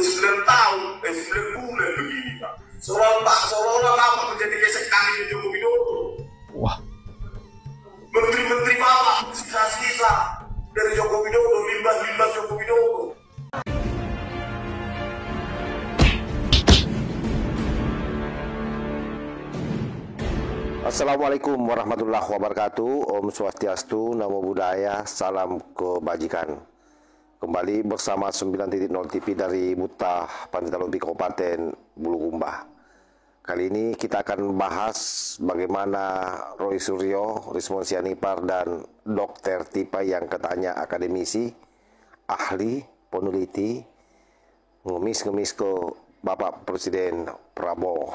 Udah 9 tahun, 9 bulan begini Pak. Seolah-olah Bapak menjadi gesekannya Joko Widodo. Wah. Menteri-menteri Bapak sisa-sisa dari Joko Widodo, limbah-limbah Joko Widodo. Assalamualaikum warahmatullahi wabarakatuh. Om Swastiastu, Namo Buddhaya, salam kebajikan. Kembali bersama 9.0 TV dari Buta Pantitalobi Kabupaten Bulukumba. Kali ini kita akan bahas bagaimana Roy Suryo, Rismon Sianipar, dan Dr. Tipa yang katanya akademisi, ahli, peneliti, ngemis-ngemis ke Bapak Presiden Prabowo.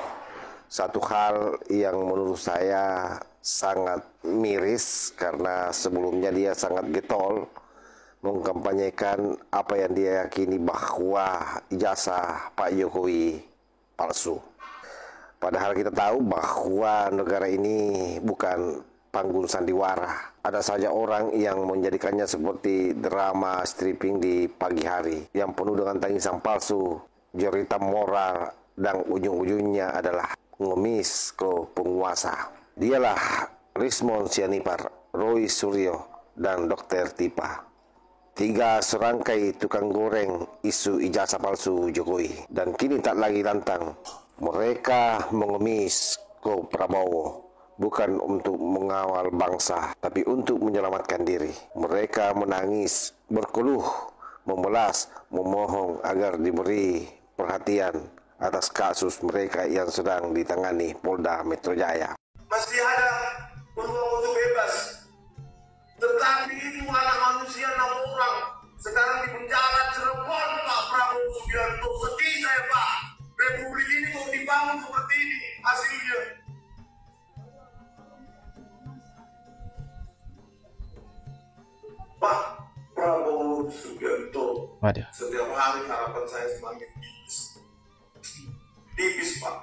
Satu hal yang menurut saya sangat miris karena sebelumnya dia sangat getol mengkampanyekan apa yang dia yakini bahwa ijazah Pak Jokowi palsu. Padahal kita tahu bahwa negara ini bukan panggung sandiwara. Ada saja orang yang menjadikannya seperti drama stripping di pagi hari yang penuh dengan tangisan palsu, cerita moral, dan ujung-ujungnya adalah ngemis ke penguasa. Dialah Rismon Sianipar, Roy Suryo, dan Dr. Tipa. 3 serangkai tukang goreng isu ijazah palsu Jokowi. Dan kini tak lagi lantang. Mereka mengemis ke Prabowo. Bukan untuk mengawal bangsa, tapi untuk menyelamatkan diri. Mereka menangis, berkeluh, memelas, memohon agar diberi perhatian atas kasus mereka yang sedang ditangani Polda Metro Jaya. Masih ada peluang untuk bebas, tetapi itu anak manusia 6 orang sekarang di penjara Cirebon, Pak Prabowo Subianto. Sedih saya Pak, Republik ini kok dibangun seperti ini hasilnya. Pak Prabowo Subianto, setiap hari harapan saya semakin tipis Pak.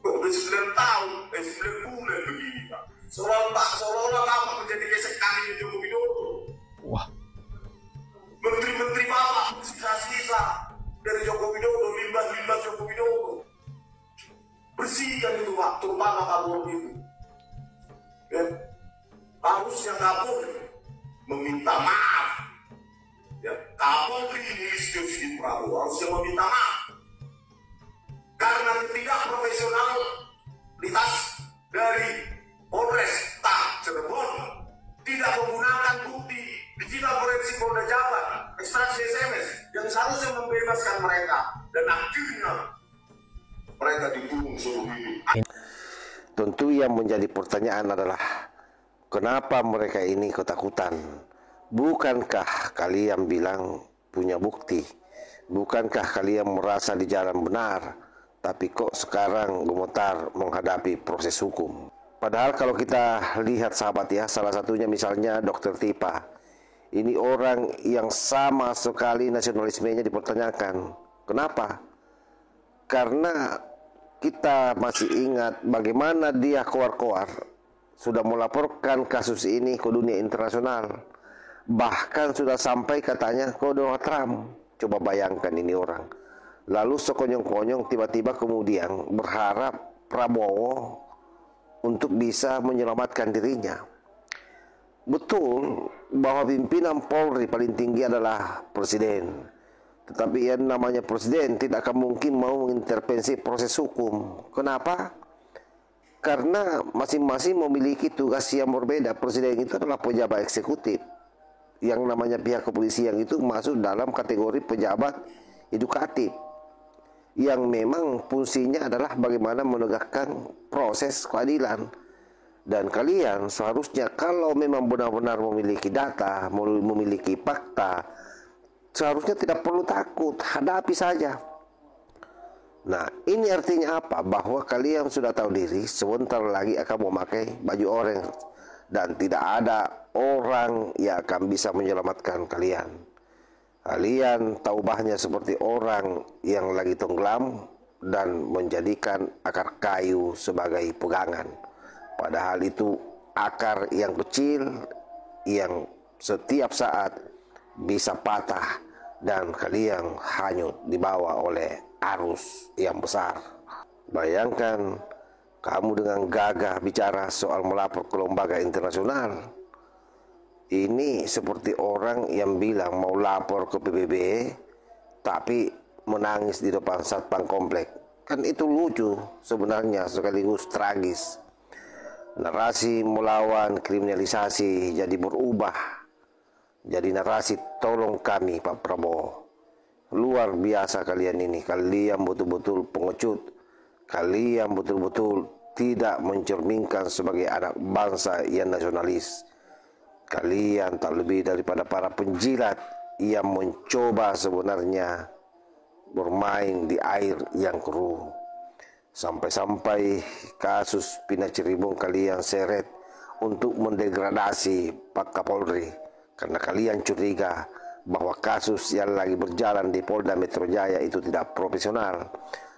Udah 9 tahun, 9 bulan begini Pak. Seolah-olah Bapak menjadi gesekannya Joko Widodo. Wah. Menteri-menteri Bapak sisa-sisa dari Joko Widodo, limbah-limbah Joko Widodo. Bersihkan itu Pak, terutama Kapolri itu. Ya. Harusnya Kapolri meminta maaf. Ya, Kapolri Listio Sigit Prabowo harusnya meminta maaf karena ketidakprofesionalitas dari Polresta Cirebon tidak menggunakan bukti digital forensik Polda Jabar, ekstraksi SMS yang seharusnya membebaskan mereka, dan akhirnya mereka dikurung seumur hidup. Tentu yang menjadi pertanyaan adalah kenapa mereka ini ketakutan? Bukankah kalian bilang punya bukti? Bukankah kalian merasa di jalan benar? Tapi kok sekarang gemetar menghadapi proses hukum? Padahal kalau kita lihat sahabat ya, salah satunya misalnya Dr. Tipa. Ini orang yang sama sekali nasionalismenya dipertanyakan. Kenapa? Karena kita masih ingat bagaimana dia koar-koar sudah melaporkan kasus ini ke dunia internasional. Bahkan sudah sampai katanya ke Donald Trump. Coba bayangkan ini orang. Lalu sekonyong-konyong tiba-tiba kemudian berharap Prabowo untuk bisa menyelamatkan dirinya. Betul bahwa pimpinan Polri paling tinggi adalah Presiden. Tetapi yang namanya Presiden tidak akan mungkin mau mengintervensi proses hukum. Kenapa? Karena masing-masing memiliki tugas yang berbeda. Presiden itu adalah pejabat eksekutif. Yang namanya pihak kepolisian itu masuk dalam kategori pejabat edukatif, yang memang fungsinya adalah bagaimana menegakkan proses keadilan. Dan kalian seharusnya kalau memang benar-benar memiliki data, memiliki fakta, seharusnya tidak perlu takut, hadapi saja. Nah, ini artinya apa? Bahwa kalian sudah tahu diri, sebentar lagi akan memakai baju orange, dan tidak ada orang yang akan bisa menyelamatkan kalian. Kalian taubahnya seperti orang yang lagi tenggelam dan menjadikan akar kayu sebagai pegangan. Padahal itu akar yang kecil yang setiap saat bisa patah dan kalian hanyut dibawa oleh arus yang besar. Bayangkan kamu dengan gagah bicara soal melapor ke lembaga internasional. Ini seperti orang yang bilang mau lapor ke PBB tapi menangis di depan satpam komplek. Kan itu lucu sebenarnya, sekaligus tragis. Narasi melawan kriminalisasi jadi berubah jadi narasi tolong kami Pak Prabowo. Luar biasa kalian ini. Kalian betul-betul pengecut. Kalian betul-betul tidak mencerminkan sebagai anak bangsa yang nasionalis. Kalian tak lebih daripada para penjilat yang mencoba sebenarnya bermain di air yang keruh. Sampai-sampai kasus Pina Cirebon kalian seret untuk mendegradasi Pak Kapolri, karena kalian curiga bahwa kasus yang lagi berjalan di Polda Metro Jaya itu tidak profesional.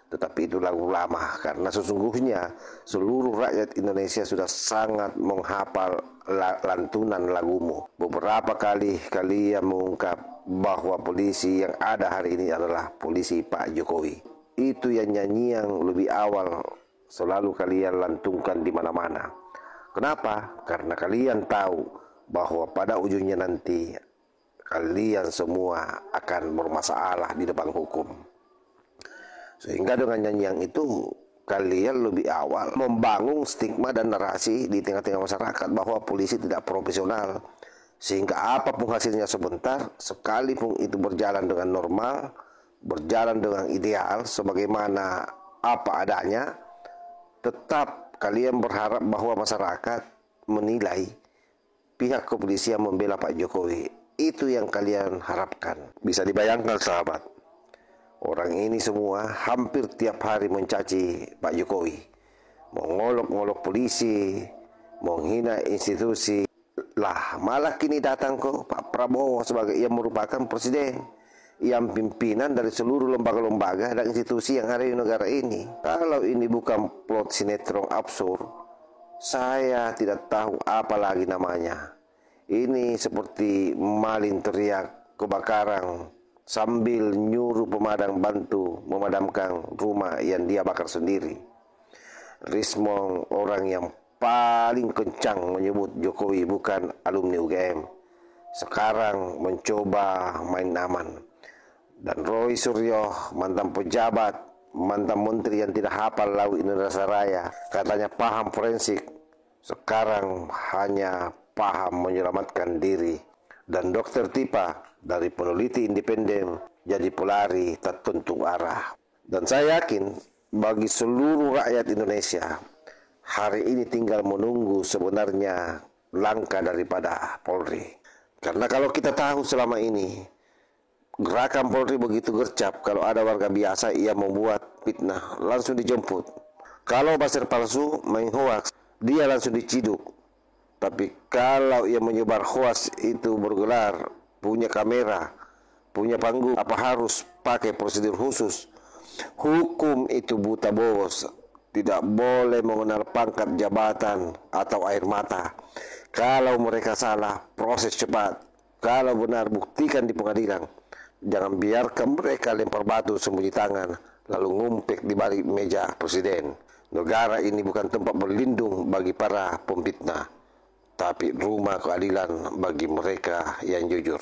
Tetapi itu lagu lama, karena sesungguhnya seluruh rakyat Indonesia sudah sangat menghafal lantunan lagumu. Beberapa kali kalian mengungkap bahwa polisi yang ada hari ini adalah polisi Pak Jokowi. Itu yang nyanyi yang lebih awal selalu kalian lantungkan di mana-mana. Kenapa? Karena kalian tahu bahwa pada ujungnya nanti kalian semua akan bermasalah di depan hukum. Sehingga dengan nyanyian itu kalian lebih awal membangun stigma dan narasi di tengah-tengah masyarakat bahwa polisi tidak profesional. Sehingga apapun hasilnya sebentar, sekalipun itu berjalan dengan normal, berjalan dengan ideal sebagaimana apa adanya, tetap kalian berharap bahwa masyarakat menilai pihak kepolisian membela Pak Jokowi. Itu yang kalian harapkan. Bisa dibayangkan sahabat, orang ini semua hampir tiap hari mencaci Pak Jokowi, mengolok-olok polisi, menghina institusi. Lah malah kini datang ke Pak Prabowo sebagai yang merupakan presiden, yang pimpinan dari seluruh lembaga-lembaga dan institusi yang ada di negara ini. Kalau ini bukan plot sinetron absurd, saya tidak tahu apa lagi namanya. Ini seperti malin teriak kebakaran sambil nyuruh pemadam bantu memadamkan rumah yang dia bakar sendiri. Rismond orang yang paling kencang menyebut Jokowi bukan alumni UGM, sekarang mencoba main aman. Dan Roy Suryo, mantan pejabat, mantan menteri yang tidak hafal laut Indonesia Raya, katanya paham forensik, sekarang hanya paham menyelamatkan diri. Dan Dr. Tipa dari peneliti independen jadi pelari tak tentu arah. Dan saya yakin bagi seluruh rakyat Indonesia, hari ini tinggal menunggu sebenarnya langkah daripada Polri. Karena kalau kita tahu selama ini gerakan Polri begitu gercep, kalau ada warga biasa ia membuat fitnah langsung dijemput. Kalau pasir palsu main hoax, dia langsung diciduk. Tapi kalau ia menyebar hoax itu bergelar, punya kamera, punya panggung, apa harus pakai prosedur khusus? Hukum itu buta bos, tidak boleh mengenal pangkat jabatan atau air mata. Kalau mereka salah, proses cepat. Kalau benar, buktikan di pengadilan. Jangan biarkan mereka lempar batu sembunyi tangan lalu ngumpet di balik meja presiden. Negara ini bukan tempat berlindung bagi para pemfitnah, tapi rumah keadilan bagi mereka yang jujur.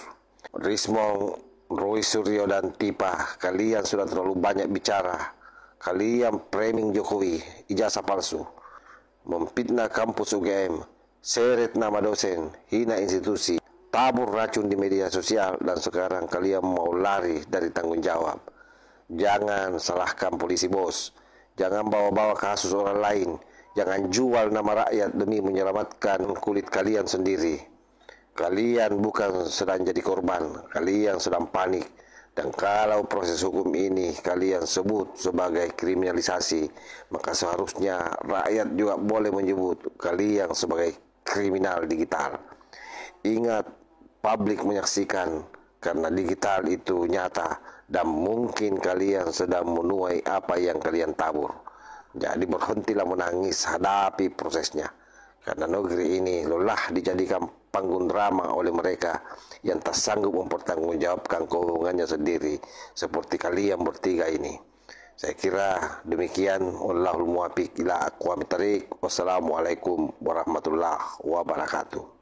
Rismond, Roy Suryo dan Tipa, kalian sudah terlalu banyak bicara. Kalian framing Jokowi, ijazah palsu, memfitnah kampus UGM, seret nama dosen, hina institusi, tabur racun di media sosial, dan sekarang kalian mau lari dari tanggung jawab. Jangan salahkan polisi bos, jangan bawa-bawa kasus orang lain, jangan jual nama rakyat demi menyelamatkan kulit kalian sendiri. Kalian bukan sedang jadi korban, kalian sedang panik. Dan kalau proses hukum ini kalian sebut sebagai kriminalisasi, maka seharusnya rakyat juga boleh menyebut kalian sebagai kriminal digital. Ingat, publik menyaksikan, karena digital itu nyata dan mungkin kalian sedang menuai apa yang kalian tabur. Jadi berhentilah menangis, hadapi prosesnya. Karena negeri ini lelah dijadikan panggung drama oleh mereka yang tak sanggup mempertanggungjawabkan kebohongannya sendiri seperti kalian bertiga ini. Saya kira demikian. Wallahul muwaffiq ila aqwamit thariq. Wassalamualaikum warahmatullahi wabarakatuh.